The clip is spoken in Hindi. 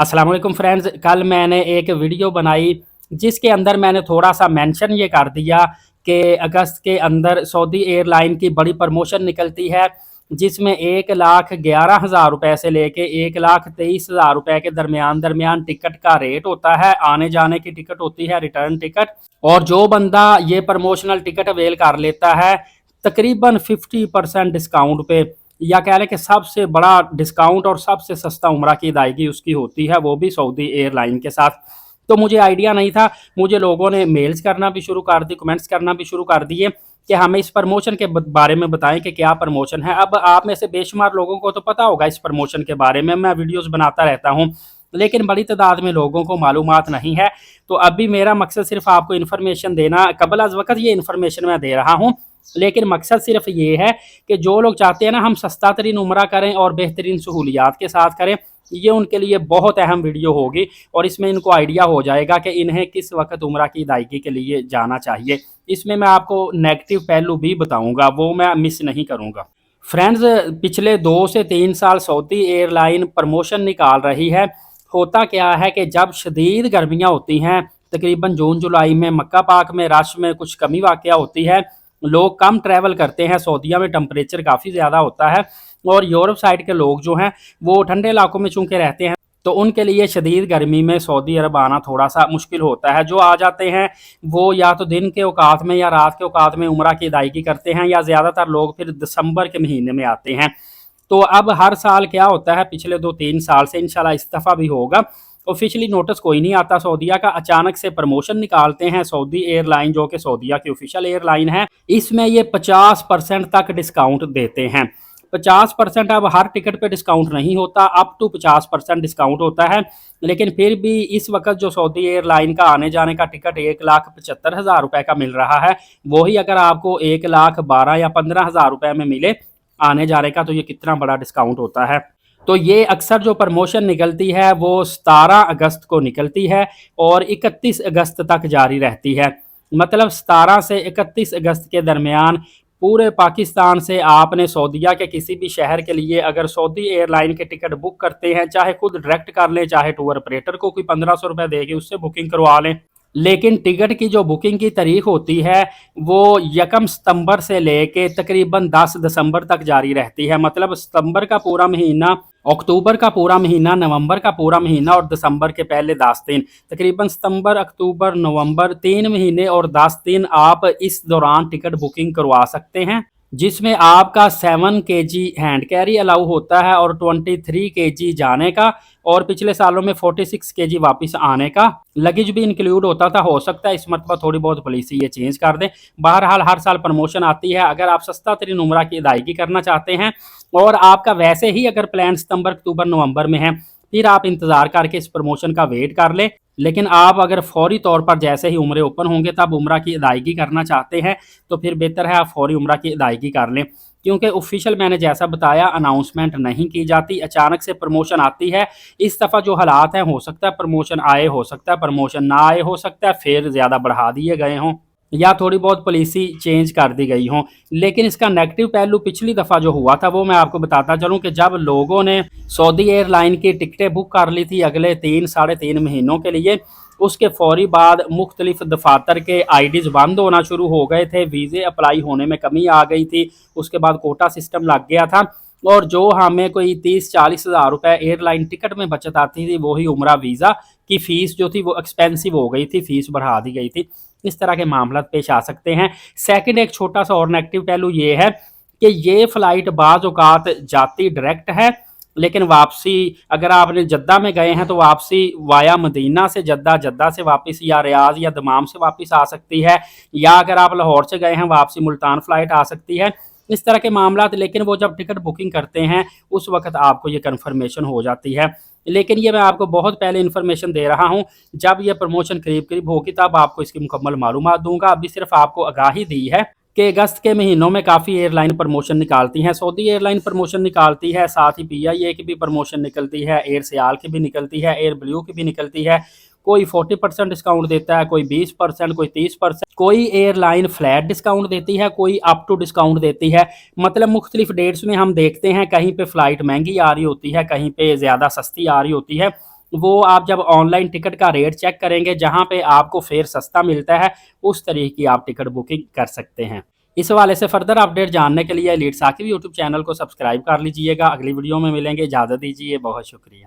अस्सलाम वालेकुम फ्रेंड्स, कल मैंने एक वीडियो बनाई जिसके अंदर मैंने थोड़ा सा मेंशन ये कर दिया कि अगस्त के अंदर सऊदी एयरलाइन की बड़ी प्रमोशन निकलती है जिसमें 1,11,000 रुपये से लेके 1,23,000 रुपये के दरमियान दरमियान टिकट का रेट होता है। आने जाने की टिकट होती है, रिटर्न टिकट। और जो बंदा ये प्रमोशनल टिकट अवेल कर लेता है तकरीबन 50% डिस्काउंट पे, या कह लें कि सबसे बड़ा डिस्काउंट और सबसे सस्ता उम्रा की अदायगी उसकी होती है, वो भी सऊदी एयरलाइन के साथ। तो मुझे आइडिया नहीं था, मुझे लोगों ने मेल्स करना भी शुरू कर दी, कमेंट्स करना भी शुरू कर दिए कि हमें इस प्रमोशन के बारे में बताएं कि क्या प्रमोशन है। अब आप में से बेशुमार लोगों को तो पता होगा इस प्रमोशन के बारे में, मैं वीडियोस बनाता रहता हूँ, लेकिन बड़ी तादाद में लोगों को मालूमात नहीं है। तो अभी मेरा मकसद सिर्फ आपको इन्फॉर्मेशन देना, कबल अज़ वक़्त ये इन्फॉर्मेशन मैं दे रहा हूँ, लेकिन मकसद सिर्फ ये है कि जो लोग चाहते हैं ना हम सस्ता तरीन उम्रा करें और बेहतरीन सहूलियात के साथ करें, ये उनके लिए बहुत अहम वीडियो होगी और इसमें इनको आइडिया हो जाएगा कि इन्हें किस वक्त उम्रा की अदायगी के लिए जाना चाहिए। इसमें मैं आपको नेगेटिव पहलू भी बताऊंगा, वो मैं मिस नहीं करूंगा। फ्रेंड्स, पिछले 2 से 3 साल सऊदी एयरलाइन प्रमोशन निकाल रही है। होता क्या है कि जब शदीद गर्मियाँ होती हैं, तकरीबन जून जुलाई में मक्का पाक में रश में कुछ कमी वाक़या होती है, लोग कम ट्रैवल करते हैं, सऊदीया में टेम्परेचर काफ़ी ज़्यादा होता है और यूरोप साइड के लोग जो हैं वो ठंडे इलाकों में चूँकि रहते हैं, तो उनके लिए शदीद गर्मी में सऊदी अरब आना थोड़ा सा मुश्किल होता है। जो आ जाते हैं वो या तो दिन के औकात में या रात के औकात में उम्रा की अदायगी करते हैं, या ज़्यादातर लोग फिर दिसंबर के महीने में आते हैं। तो अब हर साल क्या होता है, पिछले 2-3 साल से, इंशाल्लाह इस दफ़ा भी होगा, ऑफिशियली नोटिस कोई नहीं आता सऊदीया का, अचानक से प्रमोशन निकालते हैं सऊदी एयरलाइन जो कि सऊदीया की ऑफिशियल एयरलाइन है। इसमें ये 50% तक डिस्काउंट देते हैं। 50%, अब हर टिकट पे डिस्काउंट नहीं होता, अप टू 50% डिस्काउंट होता है, लेकिन फिर भी इस वक्त जो सऊदी एयरलाइन का आने जाने का टिकट 1,75,000 रुपये का मिल रहा है, वही अगर आपको 1,12,000 या 15,000 रुपये में मिले आने जाने का, तो ये कितना बड़ा डिस्काउंट होता है। तो ये अक्सर जो प्रमोशन निकलती है वो 17 अगस्त को निकलती है और 31 अगस्त तक जारी रहती है। मतलब 17 से 31 अगस्त के दरमियान पूरे पाकिस्तान से आपने सऊदीया के किसी भी शहर के लिए अगर सऊदी एयरलाइन के टिकट बुक करते हैं, चाहे खुद डायरेक्ट कर लें, चाहे टूर ऑपरेटर को कोई 1500 रुपये देके उससे बुकिंग करवा लें, लेकिन टिकट की जो बुकिंग की तारीख होती है वो 1 सितंबर से लेके तकरीबन 10 दिसंबर तक जारी रहती है। मतलब सितंबर का पूरा महीना, अक्टूबर का पूरा महीना, नवंबर का पूरा महीना और दिसंबर के पहले 10 दिन, तकरीबन सितंबर, अक्टूबर, नवंबर, 3 महीने और 10 दिन आप इस दौरान टिकट बुकिंग करवा सकते हैं, जिसमें आपका 7 kg हैंड कैरी अलाउ होता है और 23 kg जाने का, और पिछले सालों में 46 kg वापस आने का लगेज भी इंक्लूड होता था। हो सकता है इस मरतबा थोड़ी बहुत पॉलिसी ये चेंज कर दें। बहरहाल हर साल प्रमोशन आती है। अगर आप सस्ता तरीन उम्रा की अदायगी करना चाहते हैं और आपका वैसे ही अगर प्लान सितंबर, अक्टूबर, नवंबर में है, फिर आप इंतज़ार करके इस प्रमोशन का वेट कर लें। लेकिन आप अगर फौरी तौर पर जैसे ही उम्रे ओपन होंगे तब उम्रा की अदायगी करना चाहते हैं, तो फिर बेहतर है आप फौरी उम्रा की अदायगी कर लें, क्योंकि ऑफिशियल मैंने जैसा बताया अनाउंसमेंट नहीं की जाती, अचानक से प्रमोशन आती है। इस दफ़ा जो हालात हैं, हो सकता है प्रमोशन आए, हो सकता है प्रमोशन ना आए, हो सकता है फिर ज़्यादा बढ़ा दिए गए हों या थोड़ी बहुत पॉलिसी चेंज कर दी गई हों। लेकिन इसका नेगेटिव पहलू पिछली दफ़ा जो हुआ था वो मैं आपको बताता चलूँ कि जब लोगों ने सऊदी एयरलाइन की टिकटें बुक कर ली थी अगले 3-3.5 महीनों के लिए, उसके फौरी बाद मुख्तलिफ दफातर के आईडीज़ बंद होना शुरू हो गए थे, वीज़े अप्लाई होने में कमी आ गई थी, उसके बाद कोटा सिस्टम लग गया था, और जो हमें कोई 30-40 हज़ार रुपये एयरलाइन टिकट में बचत आती थी, वही उम्रा वीज़ा की फ़ीस जो थी वो एक्सपेंसिव हो गई थी, फ़ीस बढ़ा दी गई थी। इस तरह के मामला पेश आ सकते हैं। सेकंड, एक छोटा सा और नेगेटिव पहलू ये है कि ये फ़्लाइट बाज़ औक़ात जाती डायरेक्ट है, लेकिन वापसी अगर आपने जद्दा में गए हैं तो वापसी वाया मदीना से जद्दा, जद्दा से वापस या रियाज या दमाम से वापस आ सकती है, या अगर आप लाहौर से गए हैं वापसी मुल्तान फ़्लाइट आ सकती है। इस तरह के मामला, लेकिन वो जब टिकट बुकिंग करते हैं उस वक्त आपको ये कन्फर्मेशन हो जाती है। लेकिन ये मैं आपको बहुत पहले इन्फॉर्मेशन दे रहा हूँ, जब ये प्रमोशन करीब करीब होगी तब आपको इसकी मुकम्मल मालूमात दूंगा। अभी सिर्फ आपको आगाही दी है कि अगस्त के महीनों में काफ़ी एयरलाइन प्रमोशन निकालती हैं। सऊदी एयरलाइन प्रमोशन निकालती है, साथ ही PIA की भी प्रमोशन निकलती है, एयर सियाल की भी निकलती है, एयर ब्लू की भी निकलती है। कोई 40% डिस्काउंट देता है, कोई 20%, कोई 30%, कोई एयरलाइन फ्लैट डिस्काउंट देती है, कोई अप टू डिस्काउंट देती है। मतलब मुख्तलिफ डेट्स में हम देखते हैं कहीं पे फ़्लाइट महंगी आ रही होती है, कहीं पे ज़्यादा सस्ती आ रही होती है। वो आप जब ऑनलाइन टिकट का रेट चेक करेंगे, जहाँ पे आपको फेयर सस्ता मिलता है, उस तरीके की आप टिकट बुकिंग कर सकते हैं। इस हवाले से फर्दर अपडेट जानने के लिए लीड साकिब यूट्यूब चैनल को सब्सक्राइब कर लीजिएगा। अगली वीडियो में मिलेंगे, इजाज़त दीजिए, बहुत शुक्रिया।